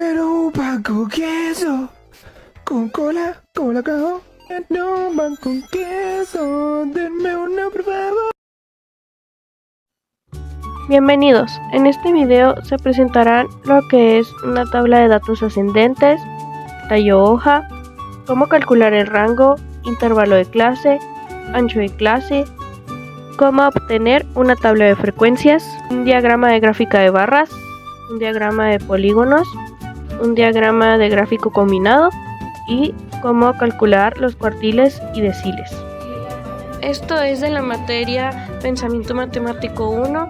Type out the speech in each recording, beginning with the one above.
Quiero un pan con queso, con cola, colacao. No, un pan con queso, denme una por favor. Bienvenidos, en este video se presentarán lo que es una tabla de datos ascendentes, tallo hoja, cómo calcular el rango, intervalo de clase, ancho de clase, cómo obtener una tabla de frecuencias, un diagrama de gráfica de barras, un diagrama de polígonos, un diagrama de gráfico combinado y cómo calcular los cuartiles y deciles. Esto es de la materia Pensamiento Matemático 1,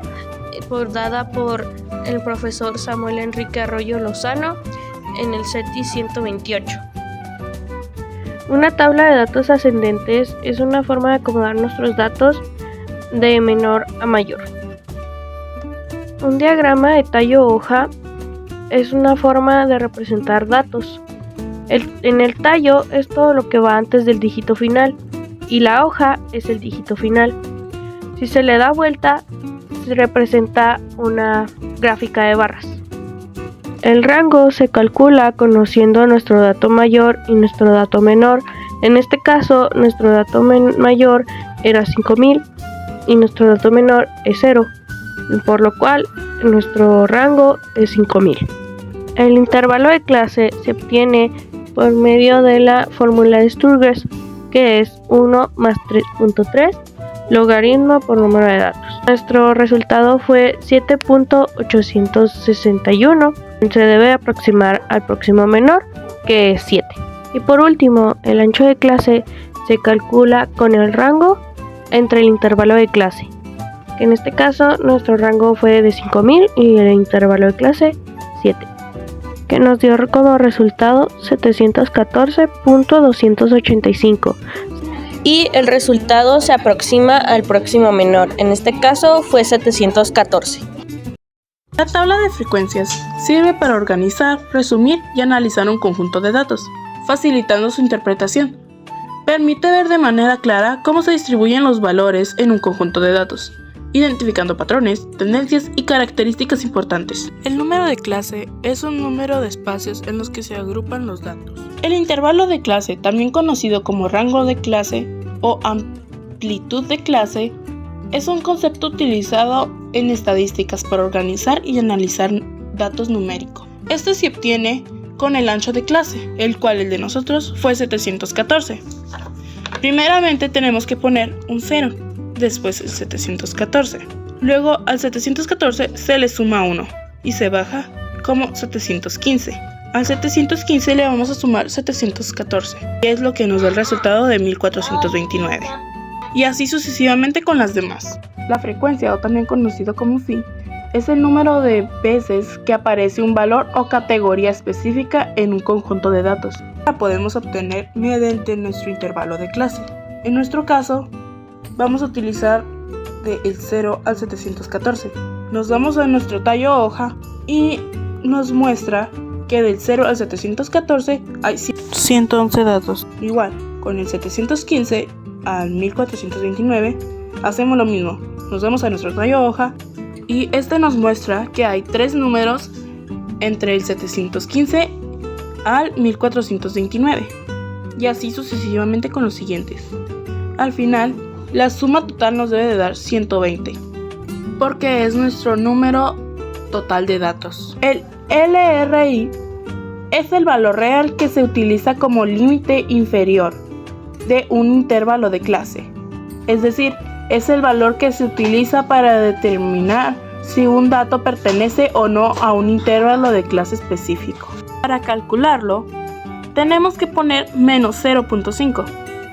dada por el profesor Samuel Enrique Arroyo Lozano en el CETI 128. Una tabla de datos ascendentes es una forma de acomodar nuestros datos de menor a mayor. Un diagrama de tallo hoja es una forma de representar datos. En el tallo es todo lo que va antes del dígito final y la hoja es el dígito final. Si se le da vuelta, se representa una gráfica de barras. El rango se calcula conociendo nuestro dato mayor y nuestro dato menor. En este caso, nuestro dato mayor era 5000 y nuestro dato menor es 0, por lo cual nuestro rango es 5000. El intervalo de clase se obtiene por medio de la fórmula de Sturges, que es 1 más 3.3 logaritmo por número de datos. Nuestro resultado fue 7.861. Se debe aproximar al próximo menor, que es 7. Y por último, el ancho de clase se calcula con el rango entre el intervalo de clase. En este caso, nuestro rango fue de 5000 y el intervalo de clase 7, que nos dio como resultado 714.285. Y el resultado se aproxima al próximo menor, en este caso fue 714. La tabla de frecuencias sirve para organizar, resumir y analizar un conjunto de datos, facilitando su interpretación. Permite ver de manera clara cómo se distribuyen los valores en un conjunto de datos, identificando patrones, tendencias y características importantes. El número de clase es un número de espacios en los que se agrupan los datos. El intervalo de clase, también conocido como rango de clase o amplitud de clase, es un concepto utilizado en estadísticas para organizar y analizar datos numéricos. Este se obtiene con el ancho de clase, el cual el de nosotros fue 714. Primeramente tenemos que poner un 0. Después el 714. Luego al 714 se le suma 1 y se baja como 715. Al 715 le vamos a sumar 714, que es lo que nos da el resultado de 1429. Y así sucesivamente con las demás. La frecuencia, o también conocido como phi, es el número de veces que aparece un valor o categoría específica en un conjunto de datos. La podemos obtener mediante nuestro intervalo de clase. En nuestro caso, vamos a utilizar del 0 al 714. Nos vamos a nuestro tallo hoja y nos muestra que del 0 al 714 hay 111 datos. Igual, con el 715 al 1429 hacemos lo mismo. Nos vamos a nuestro tallo hoja y este nos muestra que hay 3 números entre el 715 al 1429 y así sucesivamente con los siguientes. Al final, la suma total nos debe de dar 120, porque es nuestro número total de datos. El LRI es el valor real que se utiliza como límite inferior de un intervalo de clase. Es decir, es el valor que se utiliza para determinar si un dato pertenece o no a un intervalo de clase específico. Para calcularlo, tenemos que poner menos 0.5.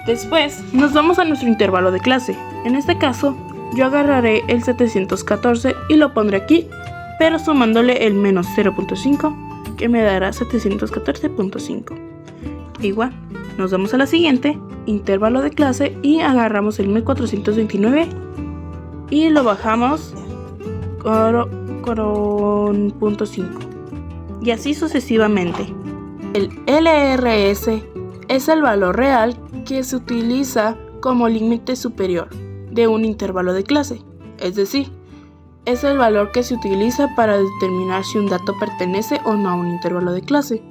Después nos vamos a nuestro intervalo de clase. En este caso, yo agarraré el 714 y lo pondré aquí, pero sumándole el menos 0.5, que me dará 714.5. Igual, nos vamos a la siguiente, intervalo de clase, y agarramos el 1429 y lo bajamos con 0.5. Y así sucesivamente. El LRS es el valor real que se utiliza como límite superior de un intervalo de clase. Es decir, es el valor que se utiliza para determinar si un dato pertenece o no a un intervalo de clase.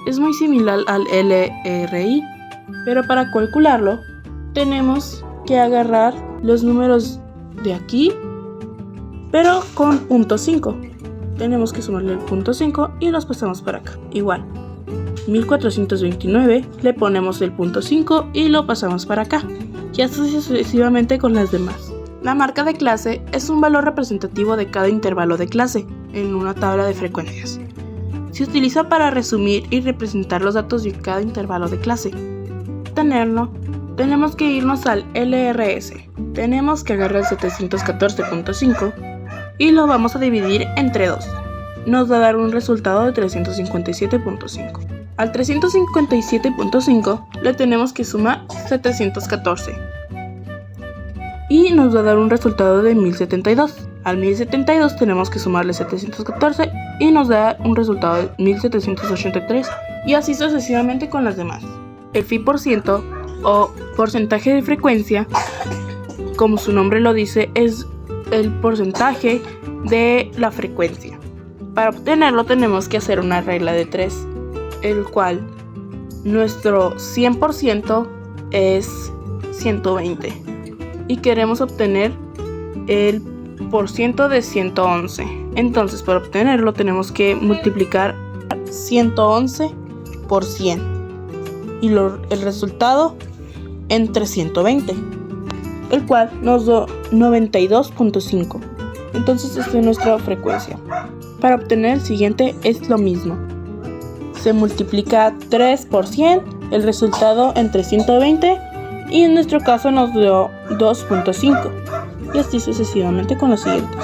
Es muy similar al LRI, pero para calcularlo tenemos que agarrar los números de aquí, pero con punto 5. Tenemos que sumarle el punto 5 y los pasamos para acá. Igual, 1429 le ponemos el punto 5 y lo pasamos para acá. Y así sucesivamente con las demás. La marca de clase es un valor representativo de cada intervalo de clase en una tabla de frecuencias. Se utiliza para resumir y representar los datos de cada intervalo de clase. Tenerlo, tenemos que irnos al LRS. Tenemos que agarrar 714.5 y lo vamos a dividir entre 2. Nos va a dar un resultado de 357.5. Al 357.5 le tenemos que sumar 714 y nos va a dar un resultado de 1072. Al 1072 tenemos que sumarle 714 y nos da un resultado de 1783, y así sucesivamente con las demás. El phi% o porcentaje de frecuencia, como su nombre lo dice, es el porcentaje de la frecuencia. Para obtenerlo tenemos que hacer una regla de 3, el cual nuestro 100% es 120 y queremos obtener el porciento de 111. Entonces, para obtenerlo tenemos que multiplicar 111 por 100 y el resultado entre 120, el cual nos da 92.5. Entonces, esta es nuestra frecuencia. Para obtener el siguiente es lo mismo. Se multiplica 3 por 100, el resultado entre 120, y en nuestro caso nos dio 2.5. Y así sucesivamente con los siguientes.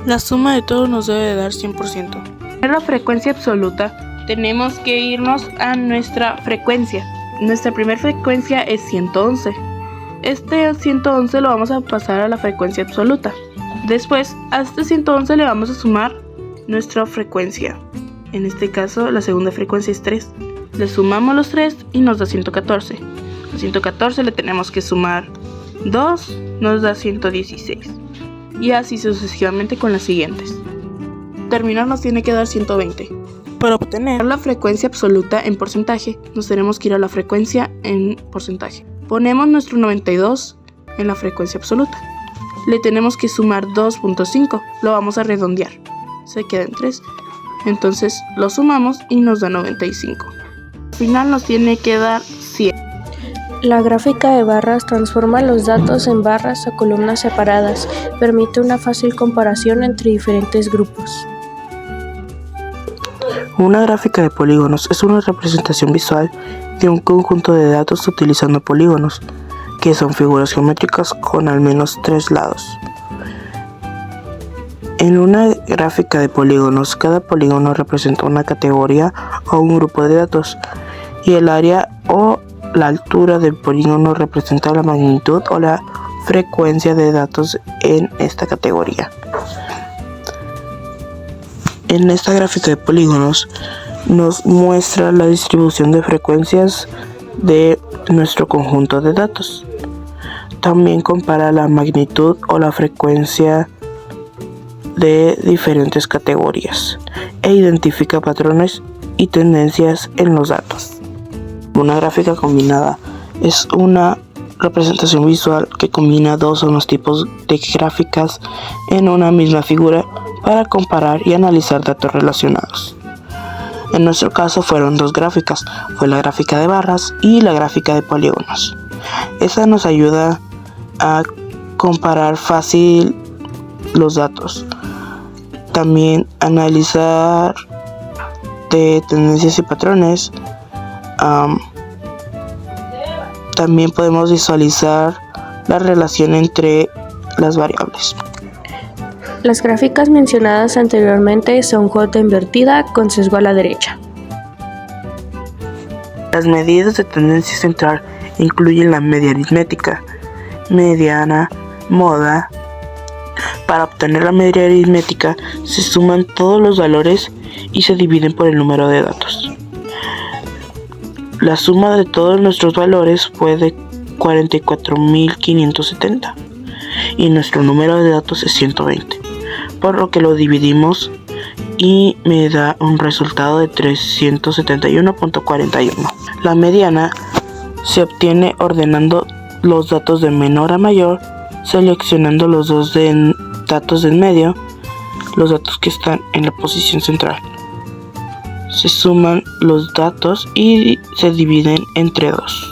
La suma de todo nos debe dar 100%. Para la frecuencia absoluta tenemos que irnos a nuestra frecuencia. Nuestra primera frecuencia es 111. Este 111 lo vamos a pasar a la frecuencia absoluta. Después a este 111 le vamos a sumar nuestra frecuencia. En este caso la segunda frecuencia es 3. Le sumamos los 3 y nos da 114. A 114 le tenemos que sumar 2, nos da 116. Y así sucesivamente con las siguientes. Terminar nos tiene que dar 120. Para obtener la frecuencia absoluta en porcentaje, nos tenemos que ir a la frecuencia en porcentaje. Ponemos nuestro 92 en la frecuencia absoluta. Le tenemos que sumar 2.5, lo vamos a redondear. Se queda en 3. Entonces lo sumamos y nos da 95. Al final nos tiene que dar 100. La gráfica de barras transforma los datos en barras o columnas separadas. Permite una fácil comparación entre diferentes grupos. Una gráfica de polígonos es una representación visual de un conjunto de datos utilizando polígonos, que son figuras geométricas con al menos 3 lados. En una gráfica de polígonos, cada polígono representa una categoría o un grupo de datos, y el área o la altura del polígono representa la magnitud o la frecuencia de datos en esta categoría. En esta gráfica de polígonos nos muestra la distribución de frecuencias de nuestro conjunto de datos. También compara la magnitud o la frecuencia de diferentes categorías e identifica patrones y tendencias en los datos. Una gráfica combinada es una representación visual que combina dos o más tipos de gráficas en una misma figura para comparar y analizar datos relacionados. En nuestro caso fueron dos gráficas, fue la gráfica de barras y la gráfica de polígonos. Esta nos ayuda a comparar fácil los datos. También analizar de tendencias y patrones. También podemos visualizar la relación entre las variables. Las gráficas mencionadas anteriormente son J invertida con sesgo a la derecha. Las medidas de tendencia central incluyen la media aritmética, mediana, moda. Para obtener la media aritmética se suman todos los valores y se dividen por el número de datos. La suma de todos nuestros valores fue de 44.570 y nuestro número de datos es 120. por lo que lo dividimos y me da un resultado de 371.41. La mediana se obtiene ordenando los datos de menor a mayor, seleccionando los dos datos del medio, los datos que están en la posición central. Se suman los datos y se dividen entre 2.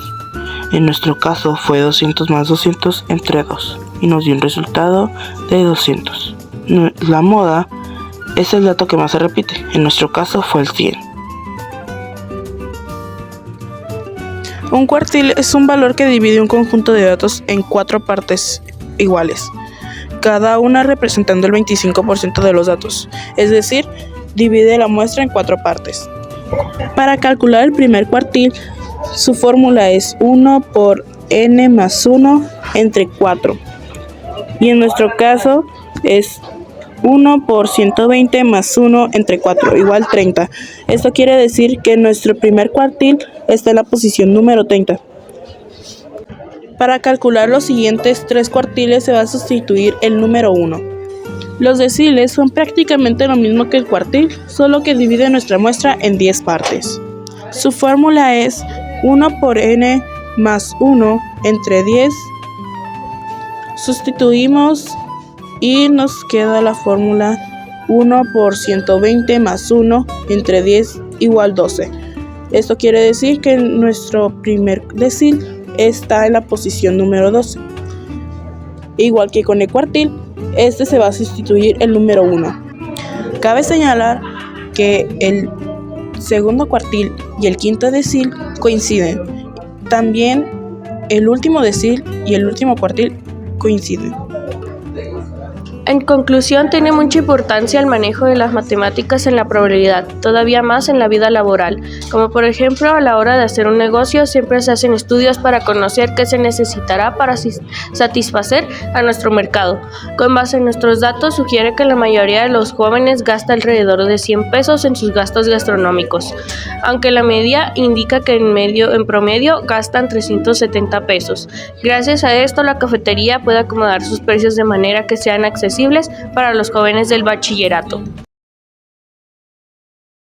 En nuestro caso fue 200 más 200 entre 2 y nos dio un resultado de 200. La moda es el dato que más se repite, en nuestro caso fue el 100. Un cuartil es un valor que divide un conjunto de datos en 4 partes iguales, cada una representando el 25% de los datos, es decir, divide la muestra en 4 partes. Para calcular el primer cuartil, su fórmula es 1 por n más 1 entre 4, y en nuestro caso es 1 por 120 más 1 entre 4 igual 30. Esto quiere decir que nuestro primer cuartil está en la posición número 30. Para calcular los siguientes 3 cuartiles se va a sustituir el número 1. Los deciles son prácticamente lo mismo que el cuartil, solo que divide nuestra muestra en 10 partes. Su fórmula es 1 por n más 1 entre 10. Sustituimos y nos queda la fórmula 1 por 120 más 1 entre 10 igual 12. Esto quiere decir que nuestro primer decil está en la posición número 12. Igual que con el cuartil, este se va a sustituir el número 1. Cabe señalar que el segundo cuartil y el quinto decil coinciden. También el último decil y el último cuartil coinciden. En conclusión, tiene mucha importancia el manejo de las matemáticas en la probabilidad, todavía más en la vida laboral, como por ejemplo a la hora de hacer un negocio siempre se hacen estudios para conocer qué se necesitará para satisfacer a nuestro mercado. Con base en nuestros datos sugiere que la mayoría de los jóvenes gasta alrededor de 100 pesos en sus gastos gastronómicos, aunque la media indica que en promedio gastan 370 pesos. Gracias a esto la cafetería puede acomodar sus precios de manera que sean accesibles para los jóvenes del bachillerato.